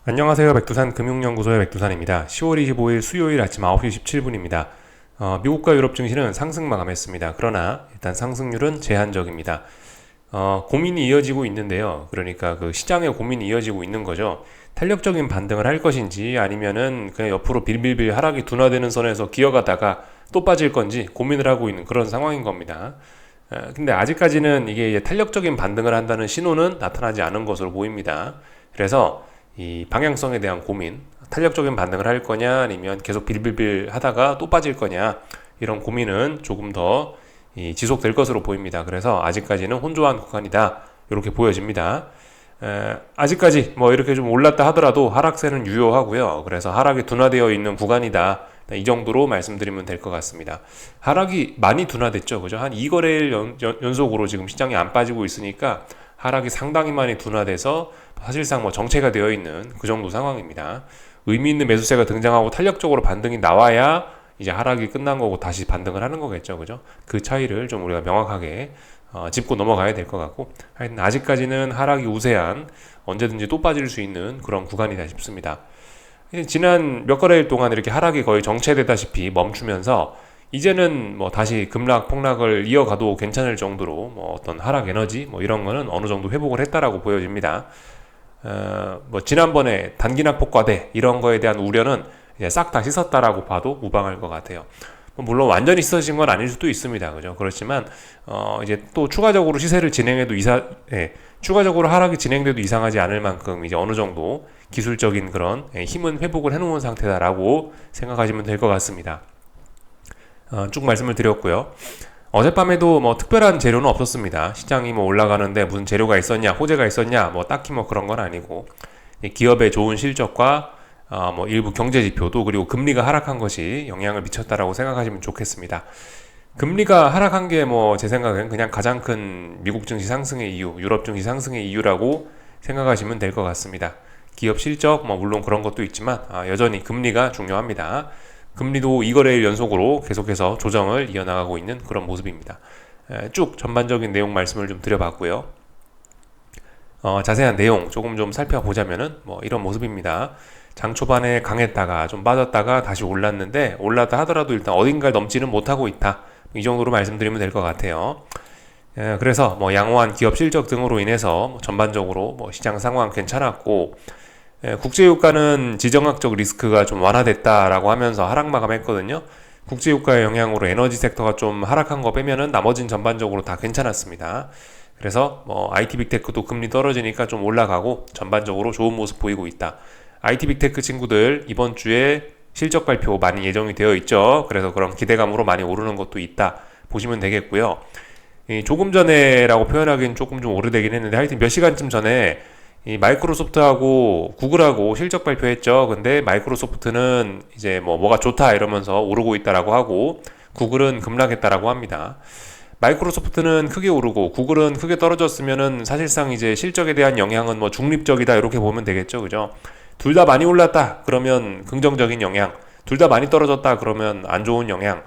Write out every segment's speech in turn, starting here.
안녕하세요. 백두산 금융연구소의 백두산입니다. 10월 25일 수요일 아침 9시 17분입니다. 미국과 유럽 증시는 상승 마감했습니다. 그러나 일단 상승률은 제한적입니다. 고민이 이어지고 있는데요. 그러니까 그 시장의 고민이 이어지고 있는 거죠. 탄력적인 반등을 할 것인지 아니면은 그냥 옆으로 빌빌빌 하락이 둔화되는 선에서 기어가다가 또 빠질 건지 고민을 하고 있는 그런 상황인 겁니다. 근데 아직까지는 이게 이제 탄력적인 반등을 한다는 신호는 나타나지 않은 것으로 보입니다. 그래서 이 방향성에 대한 고민, 탄력적인 반등을 할 거냐 아니면 계속 빌빌빌 하다가 또 빠질 거냐, 이런 고민은 조금 더 지속될 것으로 보입니다. 그래서 아직까지는 혼조한 구간이다, 이렇게 보여집니다. 아직까지 뭐 이렇게 좀 올랐다 하더라도 하락세는 유효하고요. 그래서 하락이 둔화되어 있는 구간이다, 이 정도로 말씀드리면 될 것 같습니다. 하락이 많이 둔화됐죠, 그죠? 한 2거래일 연속으로 지금 시장이 안 빠지고 있으니까 하락이 상당히 많이 둔화돼서 사실상 뭐 정체가 되어 있는 그 정도 상황입니다. 의미 있는 매수세가 등장하고 탄력적으로 반등이 나와야 이제 하락이 끝난 거고 다시 반등을 하는 거겠죠, 그죠? 그 차이를 좀 우리가 명확하게 짚고 넘어가야 될 것 같고, 하여튼 아직까지는 하락이 우세한, 언제든지 또 빠질 수 있는 그런 구간이다 싶습니다. 지난 몇 거래일 동안 이렇게 하락이 거의 정체되다시피 멈추면서 이제는 뭐 다시 급락 폭락을 이어가도 괜찮을 정도로 뭐 어떤 하락 에너지 뭐 이런 거는 어느 정도 회복을 했다라고 보여집니다. 뭐 지난번에 단기낙 폭과대 이런 거에 대한 우려는 이제 싹 다 씻었다라고 봐도 무방할 것 같아요. 물론 완전히 씻어진 건 아닐 수도 있습니다, 그죠? 그렇지만 이제 또 추가적으로 시세를 진행해도 추가적으로 하락이 진행돼도 이상하지 않을 만큼 이제 어느 정도 기술적인 그런 힘은 회복을 해놓은 상태다라고 생각하시면 될 것 같습니다. 쭉 말씀을 드렸고요. 어젯밤에도 뭐 특별한 재료는 없었습니다. 시장이 뭐 올라가는데 무슨 재료가 있었냐, 호재가 있었냐, 뭐 딱히 뭐 그런 건 아니고, 기업의 좋은 실적과 뭐 일부 경제 지표도, 그리고 금리가 하락한 것이 영향을 미쳤다라고 생각하시면 좋겠습니다. 금리가 하락한 게 뭐 제 생각엔 그냥 가장 큰 미국 증시 상승의 이유, 유럽 증시 상승의 이유라고 생각하시면 될 것 같습니다. 기업 실적 뭐 물론 그런 것도 있지만 여전히 금리가 중요합니다. 금리도 2거래일 연속으로 계속해서 조정을 이어나가고 있는 그런 모습입니다. 쭉 전반적인 내용 말씀을 좀 드려봤고요. 자세한 내용 조금 좀 살펴보자면은 뭐 이런 모습입니다. 장 초반에 강했다가 좀 빠졌다가 다시 올랐는데, 올랐다 하더라도 일단 어딘가를 넘지는 못하고 있다, 이 정도로 말씀드리면 될 것 같아요. 그래서 뭐 양호한 기업 실적 등으로 인해서 전반적으로 뭐 시장 상황 괜찮았고, 국제유가는 지정학적 리스크가 좀 완화됐다라고 하면서 하락 마감했거든요. 국제유가의 영향으로 에너지 섹터가 좀 하락한 거 빼면은 나머진 전반적으로 다 괜찮았습니다. 그래서 뭐 IT 빅테크도 금리 떨어지니까 좀 올라가고 전반적으로 좋은 모습 보이고 있다. IT 빅테크 친구들 이번 주에 실적 발표 많이 예정이 되어 있죠. 그래서 그런 기대감으로 많이 오르는 것도 있다 보시면 되겠고요. 조금 전에라고 표현하기는 조금 좀 오래되긴 했는데, 하여튼 몇 시간쯤 전에 이 마이크로소프트하고 구글하고 실적 발표했죠. 근데 마이크로소프트는 이제 뭐가 좋다 이러면서 오르고 있다라고 하고, 구글은 급락했다라고 합니다. 마이크로소프트는 크게 오르고 구글은 크게 떨어졌으면은 사실상 이제 실적에 대한 영향은 뭐 중립적이다, 이렇게 보면 되겠죠, 그죠? 둘 다 많이 올랐다 그러면 긍정적인 영향, 둘 다 많이 떨어졌다 그러면 안 좋은 영향.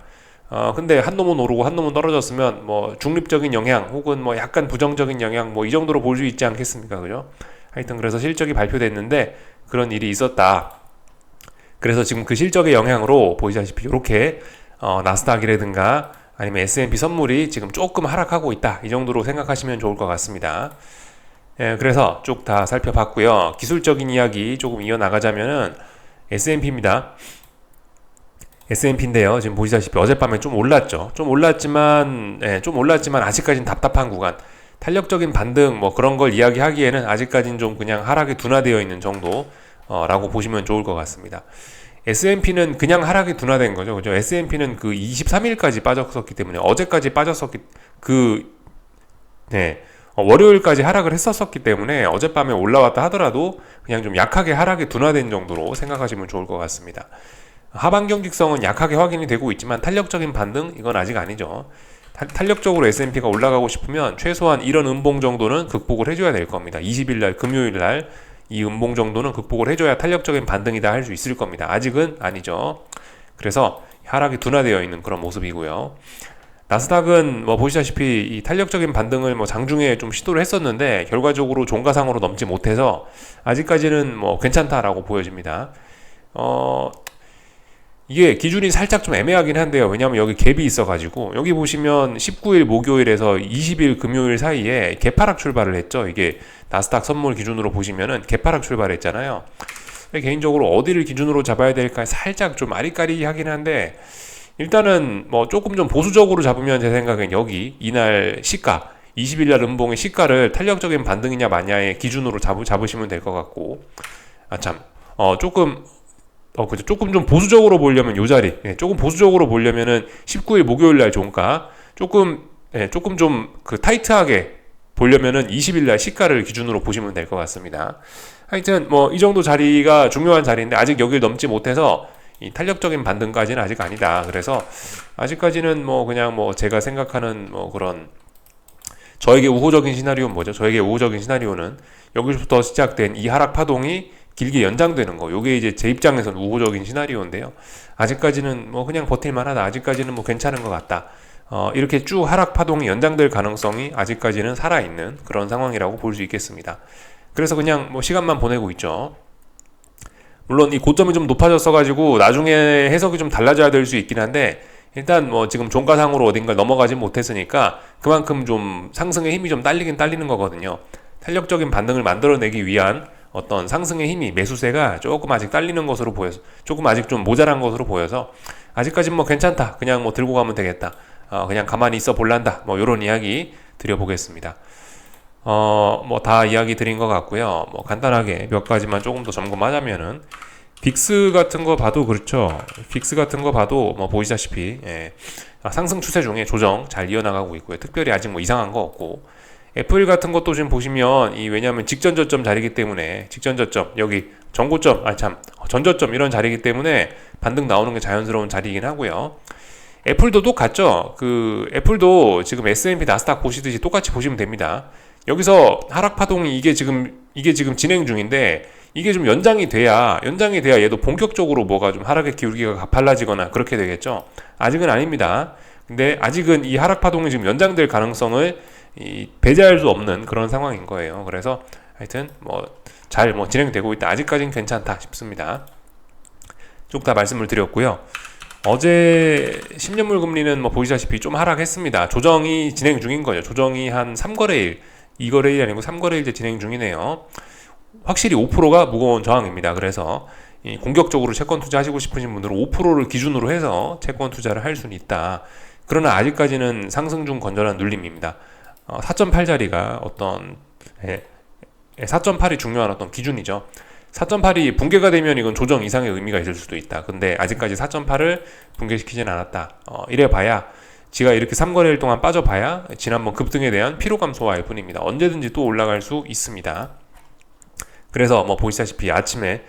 근데 한 놈은 오르고 한 놈은 떨어졌으면 뭐 중립적인 영향 혹은 뭐 약간 부정적인 영향, 뭐 이 정도로 볼 수 있지 않겠습니까, 그죠? 하여튼 그래서 실적이 발표됐는데 그런 일이 있었다. 그래서 지금 그 실적의 영향으로 보시다시피 이렇게 나스닥이라든가 아니면 S&P 선물이 지금 조금 하락하고 있다, 이 정도로 생각하시면 좋을 것 같습니다. 그래서 쭉 다 살펴봤고요. 기술적인 이야기 조금 이어나가자면은 S&P입니다. S&P인데요. 지금 보시다시피 어젯밤에 좀 올랐죠. 좀 올랐지만 아직까지는 답답한 구간. 탄력적인 반등 뭐 그런 걸 이야기하기에는 아직까지는 좀 그냥 하락이 둔화되어 있는 정도 라고 보시면 좋을 것 같습니다. S&P는 그냥 하락이 둔화된 거죠, 그죠? S&P는 그 23일까지 빠졌었기 때문에, 어제까지 빠졌었기 월요일까지 하락을 했었기 때문에 어젯밤에 올라왔다 하더라도 그냥 좀 약하게 하락이 둔화된 정도로 생각하시면 좋을 것 같습니다. 하반 경직성은 약하게 확인이 되고 있지만 탄력적인 반등, 이건 아직 아니죠. 탄력적으로 S&P가 올라가고 싶으면 최소한 이런 음봉 정도는 극복을 해줘야 될 겁니다. 20일날 금요일날 이 음봉 정도는 극복을 해줘야 탄력적인 반등이다 할 수 있을 겁니다. 아직은 아니죠. 그래서 하락이 둔화되어 있는 그런 모습이고요. 나스닥은 뭐 보시다시피 이 탄력적인 반등을 뭐 장중에 좀 시도를 했었는데 결과적으로 종가상으로 넘지 못해서 아직까지는 뭐 괜찮다라고 보여집니다. 이게 기준이 살짝 좀 애매하긴 한데요. 왜냐하면 여기 갭이 있어가지고 여기 보시면 19일 목요일에서 20일 금요일 사이에 개파락 출발을 했죠. 이게 나스닥 선물 기준으로 보시면은 개파락 출발했잖아요. 개인적으로 어디를 기준으로 잡아야 될까 살짝 좀 아리까리하긴 한데 일단은 뭐 조금 좀 보수적으로 잡으면 제 생각엔 여기 이날 시가 20일날 음봉의 시가를 탄력적인 반등이냐 마냐의 기준으로 잡으시면 될 것 같고 그죠. 조금 좀 보수적으로 보려면 요 자리, 조금 보수적으로 보려면은 19일 목요일 날 종가, 조금 좀 그 타이트하게 보려면은 20일 날 시가를 기준으로 보시면 될 것 같습니다. 하여튼 뭐 이 정도 자리가 중요한 자리인데 아직 여기를 넘지 못해서 이 탄력적인 반등까지는 아직 아니다. 그래서 아직까지는 뭐 그냥 뭐 제가 생각하는 뭐 그런 저에게 우호적인 시나리오는 뭐죠? 저에게 우호적인 시나리오는 여기서부터 시작된 이 하락 파동이 길게 연장되는 거. 요게 이제 제 입장에서는 우호적인 시나리오인데요. 아직까지는 뭐 그냥 버틸만하다. 아직까지는 뭐 괜찮은 것 같다. 이렇게 쭉 하락 파동이 연장될 가능성이 아직까지는 살아있는 그런 상황이라고 볼 수 있겠습니다. 그래서 그냥 뭐 시간만 보내고 있죠. 물론 이 고점이 좀 높아졌어가지고 나중에 해석이 좀 달라져야 될 수 있긴 한데 일단 뭐 지금 종가상으로 어딘가 넘어가지 못했으니까 그만큼 좀 상승의 힘이 좀 딸리는 거거든요. 탄력적인 반등을 만들어내기 위한 어떤 상승의 힘이 매수세가 조금 아직 딸리는 것으로 보여서 조금 아직 좀 모자란 것으로 보여서 아직까지는 뭐 괜찮다. 그냥 뭐 들고 가면 되겠다. 그냥 가만히 있어 볼란다. 뭐 요런 이야기 드려보겠습니다. 뭐 다 이야기 드린 것 같고요. 뭐 간단하게 몇 가지만 조금 더 점검하자면은 빅스 같은 거 봐도 그렇죠. 빅스 같은 거 봐도 뭐 보시다시피 상승 추세 중에 조정 잘 이어나가고 있고요. 특별히 아직 뭐 이상한 거 없고 애플 같은 것도 지금 보시면 왜냐하면 직전 저점 자리이기 때문에 직전 저점 여기 전고점 전저점 이런 자리이기 때문에 반등 나오는 게 자연스러운 자리이긴 하고요. 애플도 똑같죠. 애플도 지금 S&P 나스닥 보시듯이 똑같이 보시면 됩니다. 여기서 하락 파동이 이게 지금 진행 중인데 이게 좀 연장이 돼야 얘도 본격적으로 뭐가 좀 하락의 기울기가 가팔라지거나 그렇게 되겠죠. 아직은 아닙니다. 근데 아직은 이 하락 파동이 지금 연장될 가능성을 배제할 수 없는 그런 상황인 거예요. 그래서 하여튼 잘 진행되고 있다. 아직까지는 괜찮다 싶습니다. 쭉 다 말씀을 드렸고요. 어제 10년물 금리는 보시다시피 좀 하락했습니다. 조정이 진행 중인 거죠. 조정이 한 3거래일, 2거래일이 아니고 3거래일째 진행 중이네요. 확실히 5%가 무거운 저항입니다. 그래서 공격적으로 채권 투자하시고 싶으신 분들은 5%를 기준으로 해서 채권 투자를 할 수는 있다. 그러나 아직까지는 상승 중 건전한 눌림입니다. 4.8자리가 4.8이 중요한 어떤 기준이죠. 4.8이 붕괴가 되면 이건 조정 이상의 의미가 있을 수도 있다. 근데 아직까지 4.8을 붕괴시키진 않았다. 이래봐야 지가 이렇게 3거래일 동안 빠져봐야 지난번 급등에 대한 피로 감소와일 뿐입니다. 언제든지 또 올라갈 수 있습니다. 그래서 보시다시피 아침에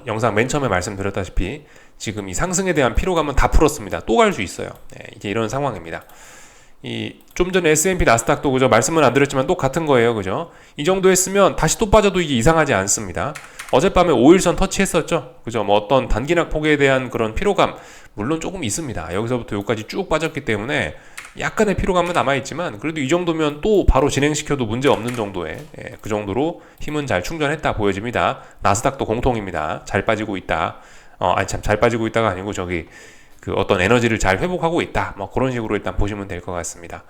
영상 맨 처음에 말씀드렸다시피 지금 이 상승에 대한 피로감은 다 풀었습니다. 또 갈 수 있어요. 이게 이런 상황입니다. 좀 전에 S&P 나스닥도 그죠? 말씀은 안 드렸지만 똑같은 거예요. 그죠? 이 정도 했으면 다시 또 빠져도 이게 이상하지 않습니다. 어젯밤에 5일선 터치했었죠. 그죠? 어떤 단기낙 폭에 대한 그런 피로감 물론 조금 있습니다. 여기서부터 여기까지 쭉 빠졌기 때문에 약간의 피로감은 남아있지만 그래도 이 정도면 또 바로 진행시켜도 문제 없는 정도의 그 정도로 힘은 잘 충전했다 보여집니다. 나스닥도 공통입니다. 잘 빠지고 있다. 잘 빠지고 있다가 아니고 어떤 에너지를 잘 회복하고 있다. 그런 식으로 일단 보시면 될 것 같습니다.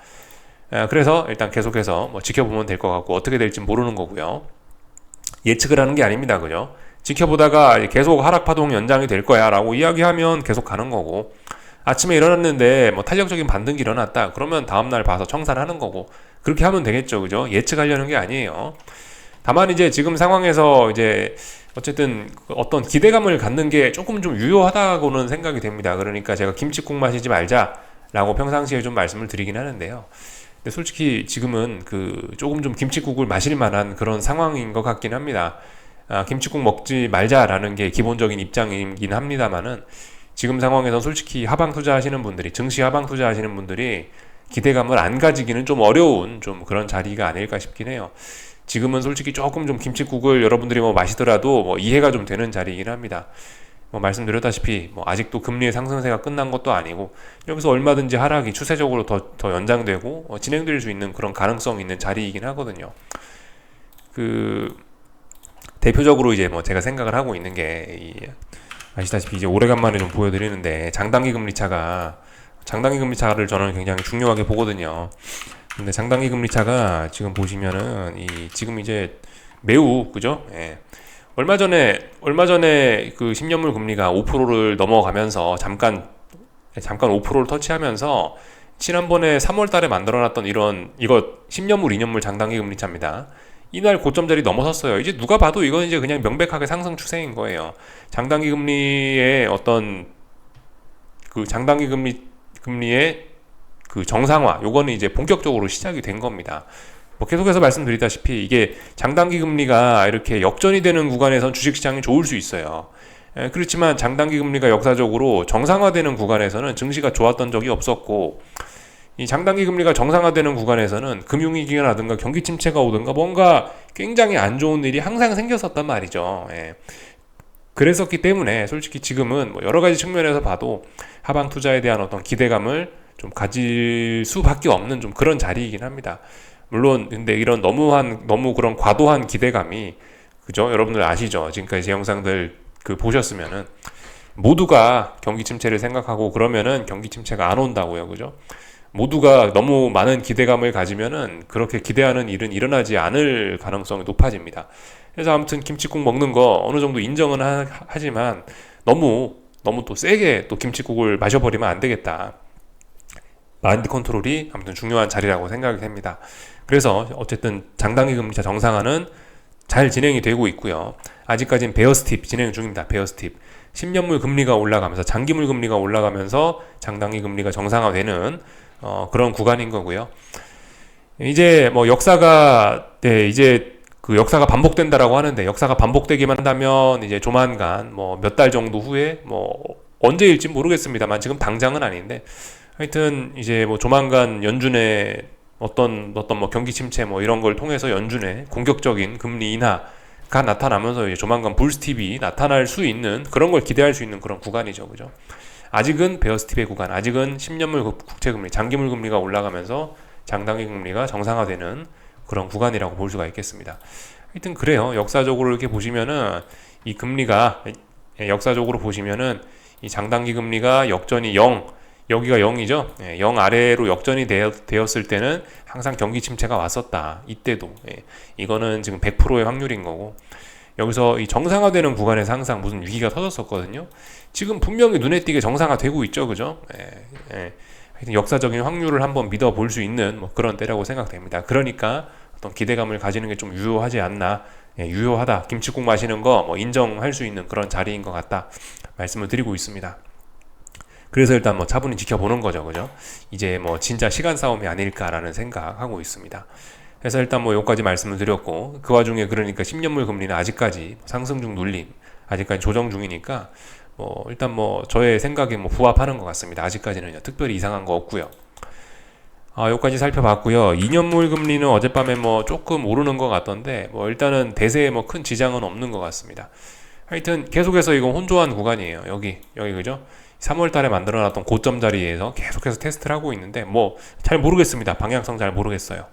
그래서 일단 계속해서 지켜보면 될 것 같고 어떻게 될지 모르는 거고요. 예측을 하는 게 아닙니다. 그죠? 지켜보다가 계속 하락 파동 연장이 될 거야 라고 이야기하면 계속 가는 거고 아침에 일어났는데 탄력적인 반등이 일어났다. 그러면 다음날 봐서 청산하는 거고 그렇게 하면 되겠죠. 그죠? 예측하려는 게 아니에요. 다만 이제 지금 상황에서 어쨌든 어떤 기대감을 갖는 게 조금 좀 유효하다고는 생각이 됩니다. 그러니까 제가 김칫국 마시지 말자라고 평상시에 좀 말씀을 드리긴 하는데요. 근데 솔직히 지금은 조금 좀 김칫국을 마실 만한 그런 상황인 것 같긴 합니다. 김칫국 먹지 말자라는 게 기본적인 입장이긴 합니다만은 지금 상황에서 솔직히 하방 투자하시는 분들이 증시 하방 투자하시는 분들이 기대감을 안 가지기는 좀 어려운 좀 그런 자리가 아닐까 싶긴 해요. 지금은 솔직히 조금 좀 김칫국을 여러분들이 마시더라도 이해가 좀 되는 자리이긴 합니다. 뭐 말씀드렸다시피 뭐 아직도 금리의 상승세가 끝난 것도 아니고 여기서 얼마든지 하락이 추세적으로 더 연장되고 진행될 수 있는 그런 가능성 있는 자리이긴 하거든요. 그 대표적으로 이제 뭐 제가 생각을 하고 있는 게 아시다시피 이제 오래간만에 좀 보여드리는데 장단기 금리 차를 저는 굉장히 중요하게 보거든요. 근데 장단기 금리 차가 지금 보시면은 지금 이제 매우 그죠? 예. 얼마 전에 그 10년물 금리가 5%를 넘어가면서 잠깐 5%를 터치하면서 지난번에 3월 달에 만들어놨던 이거 10년물 2년물 장단기 금리 차입니다. 이날 고점 자리 넘어섰어요. 이제 누가 봐도 이건 이제 그냥 명백하게 상승 추세인 거예요. 장단기 금리의 장단기 금리의 그 정상화, 요거는 이제 본격적으로 시작이 된 겁니다. 뭐 계속해서 말씀드리다시피 이게 장단기 금리가 이렇게 역전이 되는 구간에선 주식시장이 좋을 수 있어요. 그렇지만 장단기 금리가 역사적으로 정상화되는 구간에서는 증시가 좋았던 적이 없었고, 이 장단기 금리가 정상화되는 구간에서는 금융위기라든가 경기 침체가 오든가 뭔가 굉장히 안 좋은 일이 항상 생겼었단 말이죠. 그랬었기 때문에 솔직히 지금은 뭐 여러 가지 측면에서 봐도 하방 투자에 대한 어떤 기대감을 좀 가질 수밖에 없는 좀 그런 자리이긴 합니다. 물론 근데 이런 너무 그런 과도한 기대감이 그죠? 여러분들 아시죠? 지금까지 제 영상들 보셨으면은 모두가 경기 침체를 생각하고 그러면은 경기 침체가 안 온다고요. 그죠? 모두가 너무 많은 기대감을 가지면은 그렇게 기대하는 일은 일어나지 않을 가능성이 높아집니다. 그래서 아무튼 김칫국 먹는 거 어느 정도 인정은 하지만 너무 또 세게 또 김칫국을 마셔버리면 안 되겠다. 마인드 컨트롤이 아무튼 중요한 자리라고 생각이 됩니다. 그래서 어쨌든 장단기 금리차 정상화는 잘 진행이 되고 있고요. 아직까지는 베어 스팁 진행 중입니다. 베어 스팁. 10년물 금리가 올라가면서 장기물 금리가 올라가면서 장단기 금리가 정상화되는 그런 구간인 거고요. 이제 뭐 역사가 반복된다라고 하는데 역사가 반복되기만 한다면 이제 조만간 뭐 몇 달 정도 후에 뭐 언제일지 모르겠습니다만 지금 당장은 아닌데 하여튼 이제 뭐 조만간 연준의 어떤 뭐 경기 침체 뭐 이런 걸 통해서 연준의 공격적인 금리 인하가 나타나면서 이제 조만간 불스팁이 나타날 수 있는 그런 걸 기대할 수 있는 그런 구간이죠. 그죠? 아직은 베어스팁의 구간, 아직은 10년물 국채금리, 장기물 금리가 올라가면서 장단기 금리가 정상화되는 그런 구간이라고 볼 수가 있겠습니다. 하여튼 그래요. 역사적으로 이렇게 보시면은 이 금리가 역사적으로 보시면은 이 장단기 금리가 역전이 0, 여기가 0이죠. 0 아래로 역전이 되었을 때는 항상 경기 침체가 왔었다. 이때도 이거는 지금 100%의 확률인 거고 여기서 이 정상화되는 구간에서 항상 무슨 위기가 터졌었거든요. 지금 분명히 눈에 띄게 정상화되고 있죠, 그죠? 하여튼 역사적인 확률을 한번 믿어볼 수 있는 뭐 그런 때라고 생각됩니다. 그러니까 어떤 기대감을 가지는 게 좀 유효하지 않나, 유효하다. 김칫국 마시는 거 뭐 인정할 수 있는 그런 자리인 것 같다 말씀을 드리고 있습니다. 그래서 일단 뭐 차분히 지켜보는 거죠, 그죠? 이제 뭐 진짜 시간 싸움이 아닐까라는 생각하고 있습니다. 그래서 일단 뭐 여기까지 말씀을 드렸고 그 와중에 그러니까 10년물 금리는 아직까지 상승 중 눌림, 아직까지 조정 중이니까 뭐 일단 뭐 저의 생각에 뭐 부합하는 것 같습니다. 아직까지는요. 특별히 이상한 거 없고요. 여기까지 살펴봤고요. 2년물 금리는 어젯밤에 뭐 조금 오르는 것 같던데 뭐 일단은 대세에 뭐 큰 지장은 없는 것 같습니다. 하여튼 계속해서 이건 혼조한 구간이에요. 여기 그죠? 3월 달에 만들어놨던 고점 자리에서 계속해서 테스트를 하고 있는데 뭐 잘 모르겠습니다. 방향성 잘 모르겠어요.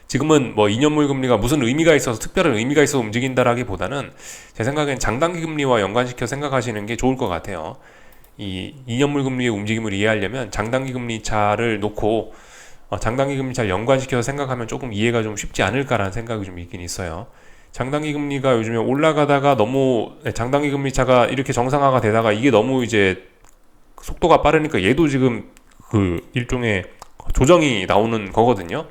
지금은 뭐 2년물 금리가 무슨 의미가 있어서 특별한 의미가 있어서 움직인다라기보다는 제 생각엔 장단기 금리와 연관시켜 생각하시는 게 좋을 것 같아요. 이 2년물 금리의 움직임을 이해하려면 장단기 금리 차를 놓고 장단기 금리 차를 연관시켜서 생각하면 조금 이해가 좀 쉽지 않을까라는 생각이 좀 있긴 있어요. 장단기 금리가 요즘에 올라가다가 너무 장단기 금리 차가 이렇게 정상화가 되다가 이게 너무 이제 속도가 빠르니까 얘도 지금 그 일종의 조정이 나오는 거거든요.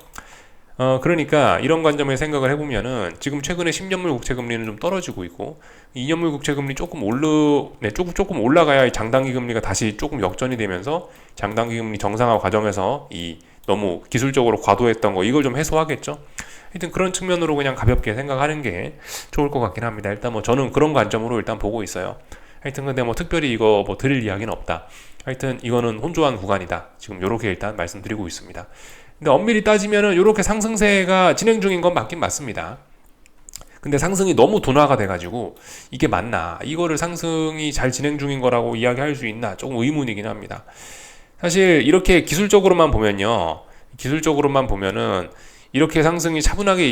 그러니까 이런 관점에 생각을 해보면은 지금 최근에 10년물 국채금리는 좀 떨어지고 있고 2년물 국채금리 조금 올라가야 이 장단기 금리가 다시 조금 역전이 되면서 장단기 금리 정상화 과정에서 이 너무 기술적으로 과도했던 거 이걸 좀 해소하겠죠. 하여튼 그런 측면으로 그냥 가볍게 생각하는 게 좋을 것 같긴 합니다. 일단 뭐 저는 그런 관점으로 일단 보고 있어요. 하여튼 근데 뭐 특별히 이거 뭐 드릴 이야기는 없다. 하여튼 이거는 혼조한 구간이다. 지금 요렇게 일단 말씀드리고 있습니다. 근데 엄밀히 따지면은 요렇게 상승세가 진행 중인 건 맞긴 맞습니다. 근데 상승이 너무 둔화가 돼가지고 이게 맞나? 이거를 상승이 잘 진행 중인 거라고 이야기할 수 있나? 조금 의문이긴 합니다. 사실 이렇게 기술적으로만 보면요. 기술적으로만 보면은 이렇게 상승이 차분하게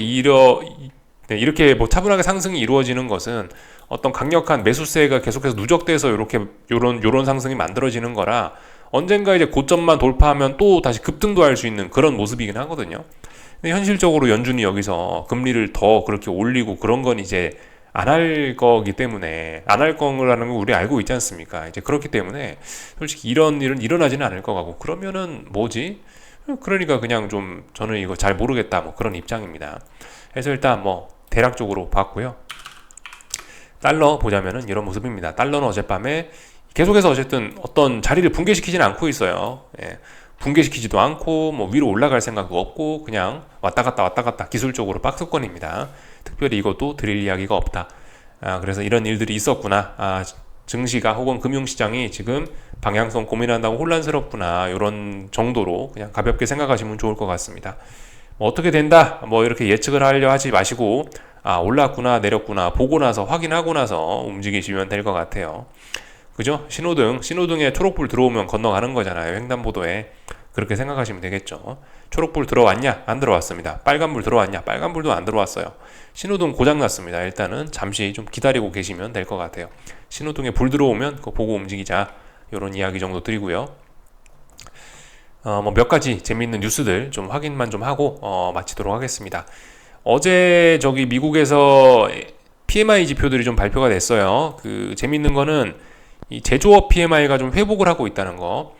이렇게 뭐 차분하게 상승이 이루어지는 것은 어떤 강력한 매수세가 계속해서 누적돼서 이렇게 요런 상승이 만들어지는 거라 언젠가 이제 고점만 돌파하면 또 다시 급등도 할 수 있는 그런 모습이긴 하거든요. 근데 현실적으로 연준이 여기서 금리를 더 그렇게 올리고 그런 건 이제 안 할 거기 때문에 안 할 거라는 걸 우리 알고 있지 않습니까? 이제 그렇기 때문에 솔직히 이런 일은 일어나지는 않을 거 같고 그러면은 뭐지? 그러니까 그냥 좀 저는 이거 잘 모르겠다 뭐 그런 입장입니다. 그래서 일단 뭐 대략적으로 봤고요. 달러 보자면은 이런 모습입니다. 달러는 어젯밤에 계속해서 어쨌든 어떤 자리를 붕괴시키지는 않고 있어요. 예. 붕괴시키지도 않고 뭐 위로 올라갈 생각도 없고 그냥 왔다 갔다 기술적으로 박스권입니다. 특별히 이것도 드릴 이야기가 없다. 그래서 이런 일들이 있었구나. 증시가 혹은 금융시장이 지금 방향성 고민한다고 혼란스럽구나. 이런 정도로 그냥 가볍게 생각하시면 좋을 것 같습니다. 뭐 어떻게 된다 뭐 이렇게 예측을 하려 하지 마시고 올랐구나 내렸구나 보고 나서 확인하고 나서 움직이시면 될 것 같아요. 그죠? 신호등에 초록불 들어오면 건너가는 거잖아요. 횡단보도에. 그렇게 생각하시면 되겠죠. 초록불 들어왔냐? 안 들어왔습니다. 빨간불 들어왔냐? 빨간불도 안 들어왔어요. 신호등 고장났습니다. 일단은 잠시 좀 기다리고 계시면 될 것 같아요. 신호등에 불 들어오면 그거 보고 움직이자. 이런 이야기 정도 드리고요. 뭐 몇 가지 재미있는 뉴스들 좀 확인만 좀 하고 마치도록 하겠습니다. 어제 저기 미국에서 PMI 지표들이 좀 발표가 됐어요. 그 재미있는 거는 이 제조업 PMI가 좀 회복을 하고 있다는 거.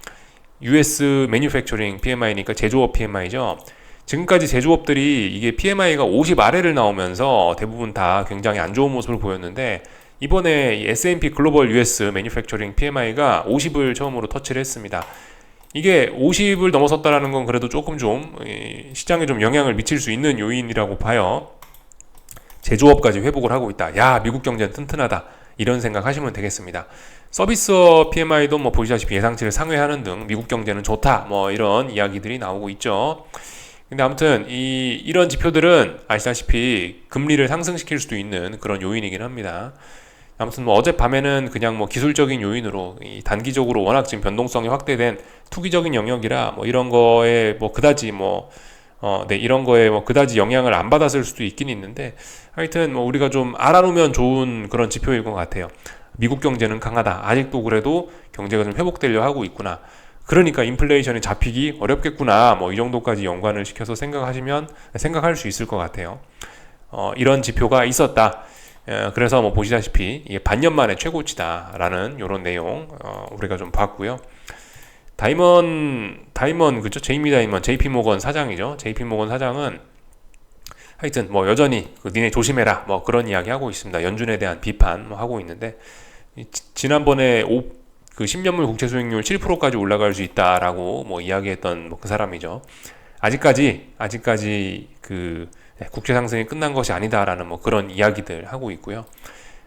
US Manufacturing PMI니까 제조업 PMI죠. 지금까지 제조업들이 이게 PMI가 50 아래를 나오면서 대부분 다 굉장히 안 좋은 모습을 보였는데 이번에 S&P 글로벌 US Manufacturing PMI가 50을 처음으로 터치를 했습니다. 이게 50을 넘어섰다는 건 그래도 조금 좀 시장에 좀 영향을 미칠 수 있는 요인이라고 봐요. 제조업까지 회복을 하고 있다. 야, 미국 경제는 튼튼하다. 이런 생각 하시면 되겠습니다. 서비스업 PMI도 뭐 보시다시피 예상치를 상회하는 등 미국 경제는 좋다. 뭐 이런 이야기들이 나오고 있죠. 근데 아무튼 이런 지표들은 아시다시피 금리를 상승시킬 수도 있는 그런 요인이긴 합니다. 아무튼 뭐 어젯밤에는 그냥 뭐 기술적인 요인으로 단기적으로 워낙 지금 변동성이 확대된 투기적인 영역이라 뭐 이런 거에 뭐 그다지 이런 거에 뭐 그다지 영향을 안 받았을 수도 있긴 있는데 하여튼 뭐 우리가 좀 알아놓으면 좋은 그런 지표일 것 같아요. 미국 경제는 강하다. 아직도 그래도 경제가 좀 회복되려 하고 있구나. 그러니까 인플레이션이 잡히기 어렵겠구나. 뭐 이 정도까지 연관을 시켜서 생각할 수 있을 것 같아요. 이런 지표가 있었다. 그래서 뭐 보시다시피 이게 반년 만에 최고치다라는 이런 내용 우리가 좀 봤고요. 다이먼 그죠? 제이미 다이먼 JP 모건 사장이죠. JP 모건 사장은 하여튼 뭐 여전히 니네 조심해라 뭐 그런 이야기 하고 있습니다. 연준에 대한 비판 뭐 하고 있는데 지난번에 그 10년물 국채 수익률 7%까지 올라갈 수 있다라고 뭐 이야기했던 뭐 그 사람이죠. 아직까지 그 국채 상승이 끝난 것이 아니다라는 뭐 그런 이야기들 하고 있고요.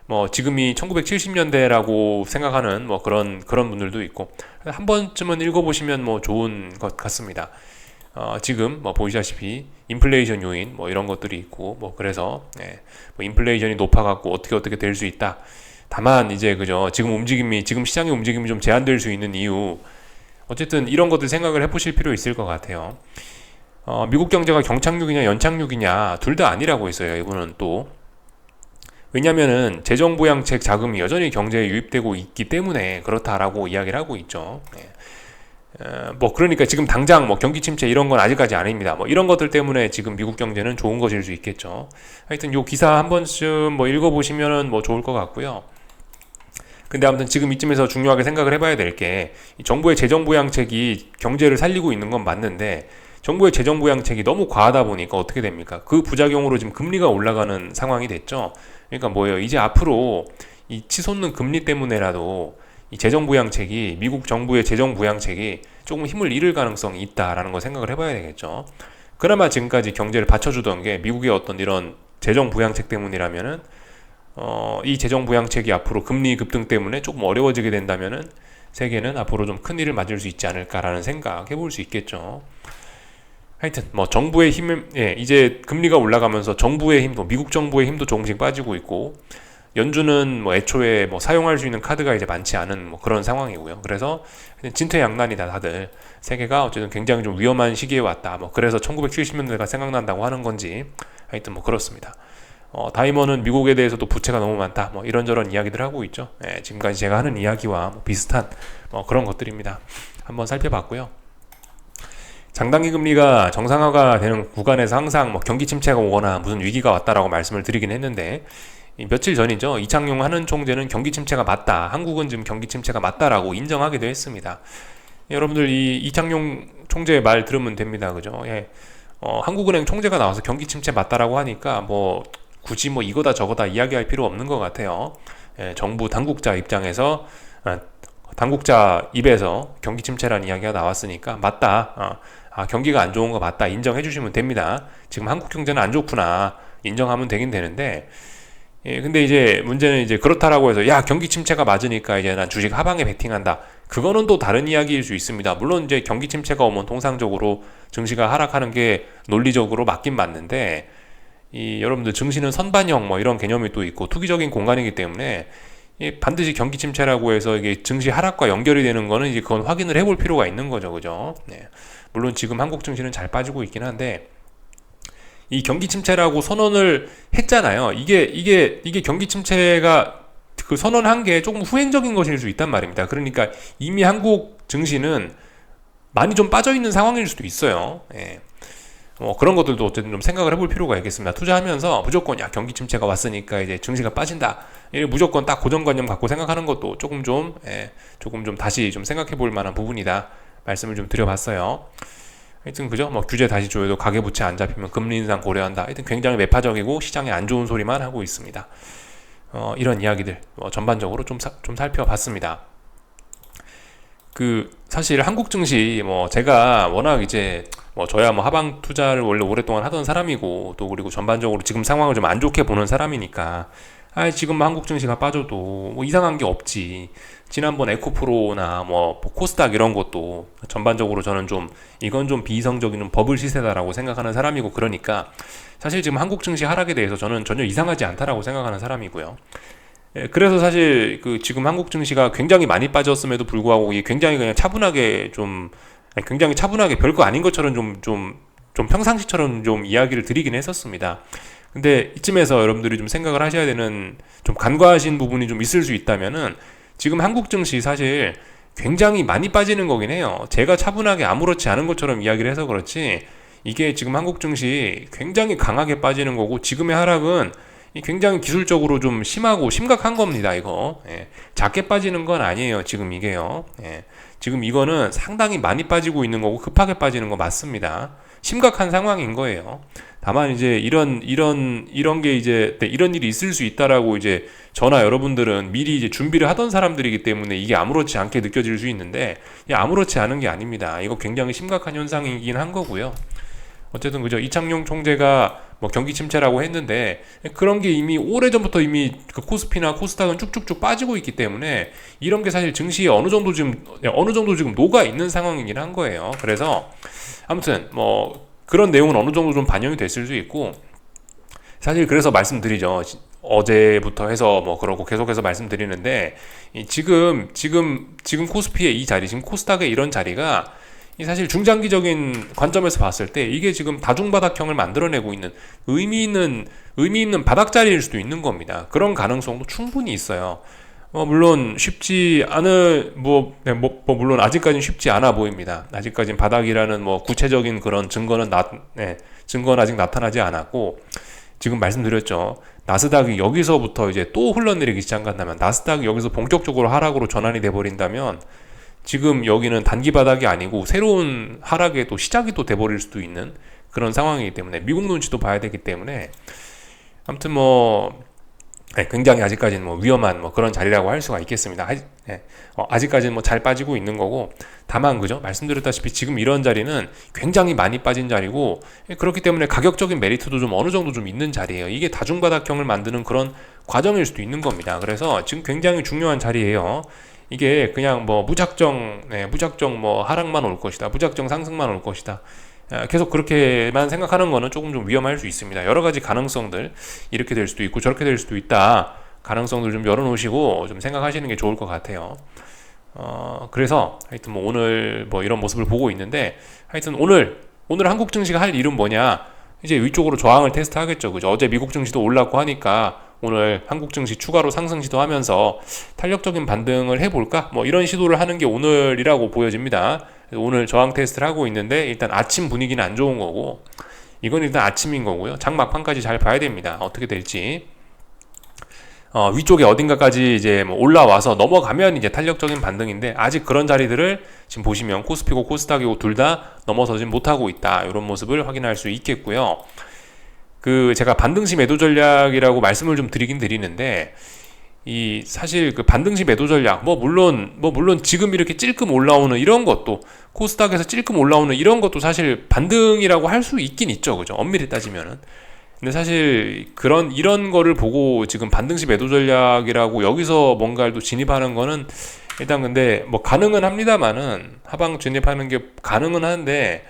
뭐 지금이 1970년대라고 생각하는 뭐 그런 분들도 있고 한 번쯤은 읽어보시면 뭐 좋은 것 같습니다. 지금 뭐 보시다시피 인플레이션 요인 뭐 이런 것들이 있고 뭐 그래서 뭐 인플레이션이 높아갖고 어떻게 될 수 있다. 다만 이제 그죠 지금 시장의 움직임이 좀 제한될 수 있는 이유 어쨌든 이런 것들 생각을 해보실 필요 있을 것 같아요. 미국 경제가 경착륙이냐 연착륙이냐 둘 다 아니라고 했어요. 이거는 또 왜냐면은 재정부양책 자금이 여전히 경제에 유입되고 있기 때문에 그렇다라고 이야기를 하고 있죠. 뭐 그러니까 지금 당장 뭐 경기 침체 이런 건 아직까지 아닙니다. 뭐 이런 것들 때문에 지금 미국 경제는 좋은 것일 수 있겠죠. 하여튼 요 기사 한 번쯤 뭐 읽어보시면은 뭐 좋을 것 같고요. 근데 아무튼 지금 이쯤에서 중요하게 생각을 해봐야 될 게 정부의 재정부양책이 경제를 살리고 있는 건 맞는데 정부의 재정부양책이 너무 과하다 보니까 어떻게 됩니까? 그 부작용으로 지금 금리가 올라가는 상황이 됐죠. 그러니까 뭐예요? 이제 앞으로 이 치솟는 금리 때문에라도 이 재정부양책이 미국 정부의 재정부양책이 조금 힘을 잃을 가능성이 있다라는 거 생각을 해봐야 되겠죠. 그나마 지금까지 경제를 받쳐주던 게 미국의 어떤 이런 재정부양책 때문이라면은 이 재정부양책이 앞으로 금리 급등 때문에 조금 어려워지게 된다면은 세계는 앞으로 좀 큰 일을 맞을 수 있지 않을까라는 생각 해볼 수 있겠죠. 하여튼 뭐 정부의 힘, 이제 금리가 올라가면서 정부의 힘도, 미국 정부의 힘도 조금씩 빠지고 있고, 연준은 뭐 애초에 뭐 사용할 수 있는 카드가 이제 많지 않은 뭐 그런 상황이고요. 그래서 진퇴양난이다. 다들 세계가 어쨌든 굉장히 좀 위험한 시기에 왔다. 뭐 그래서 1970년대가 생각난다고 하는 건지 하여튼 뭐 그렇습니다. 다이먼은 미국에 대해서도 부채가 너무 많다. 뭐 이런저런 이야기들 하고 있죠. 지금까지 제가 하는 이야기와 뭐 비슷한 뭐 그런 것들입니다. 한번 살펴봤고요. 장단기 금리가 정상화가 되는 구간에서 항상 뭐 경기 침체가 오거나 무슨 위기가 왔다라고 말씀을 드리긴 했는데, 며칠 전이죠. 이창용 하는 총재는 경기 침체가 맞다. 한국은 지금 경기 침체가 맞다라고 인정하기도 했습니다. 여러분들 이 이창용 총재의 말 들으면 됩니다. 그죠? 한국은행 총재가 나와서 경기 침체 맞다라고 하니까 뭐 굳이 뭐 이거다 저거다 이야기할 필요 없는 것 같아요. 정부 당국자 입장에서, 당국자 입에서 경기 침체라는 이야기가 나왔으니까 맞다. 경기가 안 좋은 거 맞다. 인정해 주시면 됩니다. 지금 한국 경제는 안 좋구나. 인정하면 되긴 되는데, 근데 이제 문제는 이제 그렇다라고 해서 야 경기 침체가 맞으니까 이제 난 주식 하방에 베팅한다. 그거는 또 다른 이야기일 수 있습니다. 물론 이제 경기 침체가 오면 통상적으로 증시가 하락하는 게 논리적으로 맞긴 맞는데, 여러분들 증시는 선반영 뭐 이런 개념이 또 있고 투기적인 공간이기 때문에 반드시 경기 침체라고 해서 이게 증시 하락과 연결이 되는 거는 이제 그건 확인을 해볼 필요가 있는 거죠, 그죠? 물론 지금 한국 증시는 잘 빠지고 있긴 한데, 이 경기 침체라고 선언을 했잖아요. 이게 경기 침체가 그 선언한 게 조금 후행적인 것일 수 있단 말입니다. 그러니까 이미 한국 증시는 많이 좀 빠져 있는 상황일 수도 있어요. 그런 것들도 어쨌든 좀 생각을 해볼 필요가 있겠습니다. 투자하면서 무조건 야 경기 침체가 왔으니까 이제 증시가 빠진다. 무조건 딱 고정관념 갖고 생각하는 것도 조금 좀 다시 좀 생각해볼 만한 부분이다. 말씀을 좀 드려봤어요. 하여튼 그죠? 뭐 규제 다시 조여도 가계부채 안 잡히면 금리 인상 고려한다. 하여튼 굉장히 매파적이고 시장에 안 좋은 소리만 하고 있습니다. 이런 이야기들 전반적으로 좀 살펴봤습니다. 사실 한국 증시 제가 워낙 이제 저야 하방 투자를 원래 오랫동안 하던 사람이고, 또 그리고 전반적으로 지금 상황을 좀 안 좋게 보는 사람이니까 지금 한국 증시가 빠져도 이상한 게 없지. 지난번 에코프로나 코스닥 이런 것도 전반적으로 저는 이건 좀 비이성적인 버블 시세다라고 생각하는 사람이고, 그러니까 사실 지금 한국 증시 하락에 대해서 저는 전혀 이상하지 않다라고 생각하는 사람이고요. 그래서 사실 지금 한국 증시가 굉장히 많이 빠졌음에도 불구하고 이게 굉장히 그냥 굉장히 차분하게 별거 아닌 것처럼 좀 평상시처럼 좀 이야기를 드리긴 했었습니다. 근데 이쯤에서 여러분들이 좀 생각을 하셔야 되는, 좀 간과하신 부분이 좀 있을 수 있다면은, 지금 한국 증시 사실 굉장히 많이 빠지는 거긴 해요. 제가 차분하게 아무렇지 않은 것처럼 이야기를 해서 그렇지, 이게 지금 한국 증시 굉장히 강하게 빠지는 거고, 지금의 하락은 굉장히 기술적으로 좀 심하고 심각한 겁니다. 이거 작게 빠지는 건 아니에요. 지금 이게요. 지금 이거는 상당히 많이 빠지고 있는 거고 급하게 빠지는 거 맞습니다. 심각한 상황인 거예요. 다만 이제 이런 게 이제 이런 일이 있을 수 있다라고 이제 저나 여러분들은 미리 이제 준비를 하던 사람들이기 때문에 이게 아무렇지 않게 느껴질 수 있는데, 아무렇지 않은 게 아닙니다. 이거 굉장히 심각한 현상이긴 한 거고요. 어쨌든 그죠. 이창용 총재가 경기 침체라고 했는데, 그런 게 이미 오래전부터 이미 코스피나 코스닥은 쭉쭉쭉 빠지고 있기 때문에 이런 게 사실 증시에 어느 정도 지금 녹아 있는 상황이긴 한 거예요. 그래서 아무튼 그런 내용은 어느 정도 좀 반영이 됐을 수 있고, 사실 그래서 말씀드리죠. 어제부터 해서 그러고 계속해서 말씀드리는데, 지금 코스피의 이 자리, 지금 코스닥의 이런 자리가 사실 중장기적인 관점에서 봤을 때 이게 지금 다중바닥형을 만들어내고 있는 의미 있는 바닥자리일 수도 있는 겁니다. 그런 가능성도 충분히 있어요. 물론 쉽지 않은 물론 아직까지는 쉽지 않아 보입니다. 아직까지는 바닥이라는 구체적인 그런 증거는 아직 나타나지 않았고, 지금 말씀드렸죠. 나스닥이 여기서부터 이제 또 흘러내리기 시작한다면, 나스닥이 여기서 본격적으로 하락으로 전환이 돼버린다면, 지금 여기는 단기 바닥이 아니고 새로운 하락의 또 시작이 또 돼버릴 수도 있는 그런 상황이기 때문에, 미국 눈치도 봐야 되기 때문에, 아무튼 굉장히 아직까지는 위험한 그런 자리라고 할 수가 있겠습니다. 아직까지는 잘 빠지고 있는 거고, 다만 그죠? 말씀드렸다시피 지금 이런 자리는 굉장히 많이 빠진 자리고, 그렇기 때문에 가격적인 메리트도 좀 어느 정도 좀 있는 자리예요. 이게 다중바닥형을 만드는 그런 과정일 수도 있는 겁니다. 그래서 지금 굉장히 중요한 자리예요. 이게 그냥 무작정 하락만 올 것이다, 무작정 상승만 올 것이다, 계속 그렇게만 생각하는 거는 조금 좀 위험할 수 있습니다. 여러 가지 가능성들, 이렇게 될 수도 있고 저렇게 될 수도 있다, 가능성들 좀 열어놓으시고 좀 생각하시는 게 좋을 것 같아요. 그래서 하여튼 뭐 오늘 뭐 이런 모습을 보고 있는데, 하여튼 오늘 한국 증시가 할 일은 뭐냐, 이제 위쪽으로 저항을 테스트 하겠죠. 그죠? 어제 미국 증시도 올랐고 하니까 오늘 한국 증시 추가로 상승 시도하면서 탄력적인 반등을 해볼까? 뭐 이런 시도를 하는 게 오늘이라고 보여집니다. 오늘 저항 테스트를 하고 있는데, 일단 아침 분위기는 안 좋은 거고, 이건 일단 아침인 거고요. 장 막판까지 잘 봐야 됩니다. 어떻게 될지. 위쪽에 어딘가까지 이제 뭐 올라와서 넘어가면 이제 탄력적인 반등인데, 아직 그런 자리들을 지금 보시면 코스피고 코스닥이고 둘 다 넘어서진 못하고 있다, 이런 모습을 확인할 수 있겠고요. 제가 반등시 매도 전략이라고 말씀을 좀 드리긴 드리는데, 사실 반등시 매도 전략, 물론 지금 이렇게 찔끔 올라오는 이런 것도, 코스닥에서 찔끔 올라오는 이런 것도 사실 반등이라고 할 수 있긴 있죠. 그죠? 엄밀히 따지면은. 근데 사실 이런 거를 보고 지금 반등시 매도 전략이라고 여기서 뭔가를 또 진입하는 거는, 일단 근데 뭐 가능은 합니다만은, 하방 진입하는 게 가능은 한데,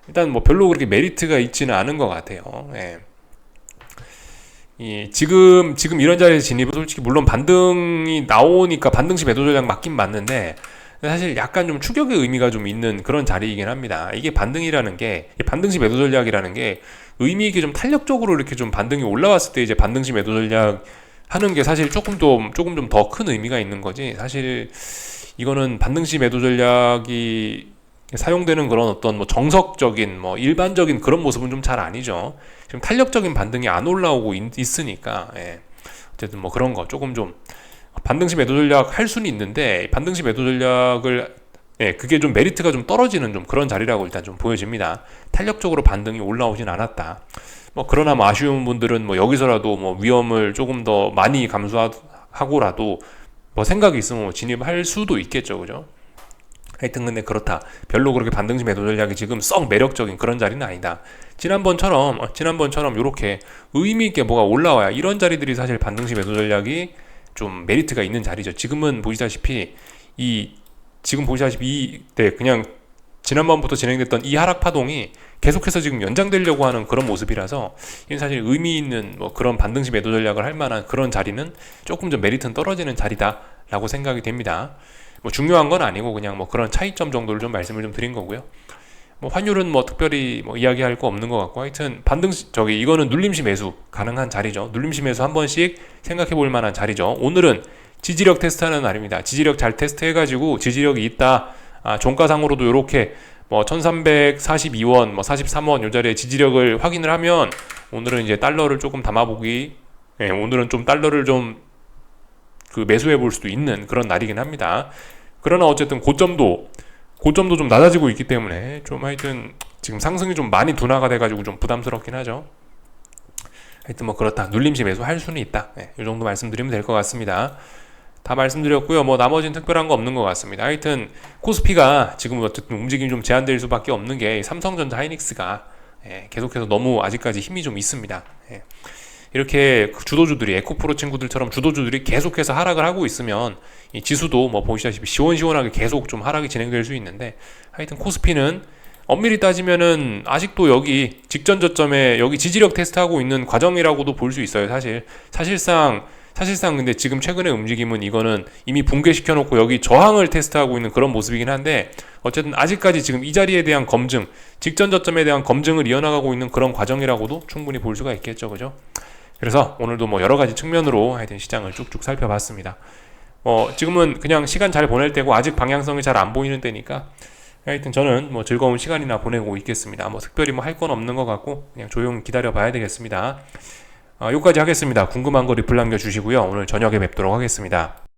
일단 뭐 별로 그렇게 메리트가 있지는 않은 것 같아요. 예. 지금 이런 자리에서 진입은 솔직히 물론 반등이 나오니까 반등시 매도 전략 맞긴 맞는데, 사실 약간 좀 추격의 의미가 좀 있는 그런 자리이긴 합니다. 이게 반등이라는 게, 반등시 매도 전략이라는 게 의미 있게 좀 탄력적으로 이렇게 좀 반등이 올라왔을 때 이제 반등시 매도 전략 하는 게 사실 조금 좀 더 큰 의미가 있는 거지, 사실 이거는 반등시 매도 전략이 사용되는 그런 어떤 뭐 정석적인 뭐 일반적인 그런 모습은 좀 잘 아니죠. 지금 탄력적인 반등이 안 올라오고 있으니까, 예. 어쨌든 뭐 그런 거 조금 좀 반등시 매도 전략 할 수는 있는데, 반등시 매도 전략을, 예, 그게 좀 메리트가 좀 떨어지는 좀 그런 자리라고 일단 좀 보여집니다. 탄력적으로 반등이 올라오진 않았다. 뭐 그러나 뭐 아쉬운 분들은 뭐 여기서라도 뭐 위험을 조금 더 많이 감수하고라도 뭐 생각이 있으면 뭐 진입할 수도 있겠죠. 그죠? 하여튼 근데 그렇다, 별로 그렇게 반등시 매도 전략이 지금 썩 매력적인 그런 자리는 아니다. 지난번처럼 이렇게 의미있게 뭐가 올라와야 이런 자리들이 사실 반등시 매도 전략이 좀 메리트가 있는 자리죠. 지금은 보시다시피 그냥 지난번부터 진행됐던 이 하락 파동이 계속해서 지금 연장되려고 하는 그런 모습이라서, 이건 사실 의미 있는 뭐 그런 반등시 매도 전략을 할 만한 그런 자리는 조금 좀 메리트는 떨어지는 자리다라고 생각이 됩니다. 뭐 중요한 건 아니고 그냥 뭐 그런 차이점 정도를 좀 말씀을 좀 드린 거고요. 뭐 환율은 뭐 특별히 뭐 이야기할 거 없는 것 같고, 하여튼 이거는 눌림시 매수 가능한 자리죠. 눌림시 매수 한 번씩 생각해 볼 만한 자리죠. 오늘은 지지력 테스트하는 날입니다. 지지력 잘 테스트해가지고 지지력이 있다, 종가상으로도 이렇게 뭐 1342원, 뭐 43원 요 자리에 지지력을 확인을 하면, 오늘은 이제 달러를 조금 담아보기, 오늘은 좀 달러를 좀 매수해 볼 수도 있는 그런 날이긴 합니다. 그러나 어쨌든 고점도 좀 낮아지고 있기 때문에 좀 하여튼 지금 상승이 좀 많이 둔화가 돼가지고 좀 부담스럽긴 하죠. 하여튼 뭐 그렇다, 눌림시 매수 할 수는 있다, 이 정도 말씀드리면 될 것 같습니다. 다 말씀드렸고요. 뭐 나머지는 특별한 거 없는 것 같습니다. 하여튼 코스피가 지금 어쨌든 움직임이 좀 제한될 수밖에 없는 게, 삼성전자 하이닉스가 계속해서 너무 아직까지 힘이 좀 있습니다. 이렇게 주도주들이, 에코프로 친구들처럼 주도주들이 계속해서 하락을 하고 있으면 이 지수도 뭐 보시다시피 시원시원하게 계속 좀 하락이 진행될 수 있는데, 하여튼 코스피는 엄밀히 따지면은 아직도 여기 직전 저점에 여기 지지력 테스트하고 있는 과정이라고도 볼 수 있어요. 사실상 근데 지금 최근의 움직임은 이거는 이미 붕괴시켜 놓고 여기 저항을 테스트하고 있는 그런 모습이긴 한데, 어쨌든 아직까지 지금 이 자리에 대한 검증, 직전 저점에 대한 검증을 이어나가고 있는 그런 과정이라고도 충분히 볼 수가 있겠죠. 그죠? 그래서 오늘도 뭐 여러 가지 측면으로 하여튼 시장을 쭉쭉 살펴봤습니다. 지금은 그냥 시간 잘 보낼 때고 아직 방향성이 잘 안 보이는 때니까, 하여튼 저는 뭐 즐거운 시간이나 보내고 있겠습니다. 뭐 특별히 뭐 할 건 없는 것 같고 그냥 조용히 기다려 봐야 되겠습니다. 여기까지 하겠습니다. 궁금한 거 리플 남겨주시고요. 오늘 저녁에 뵙도록 하겠습니다.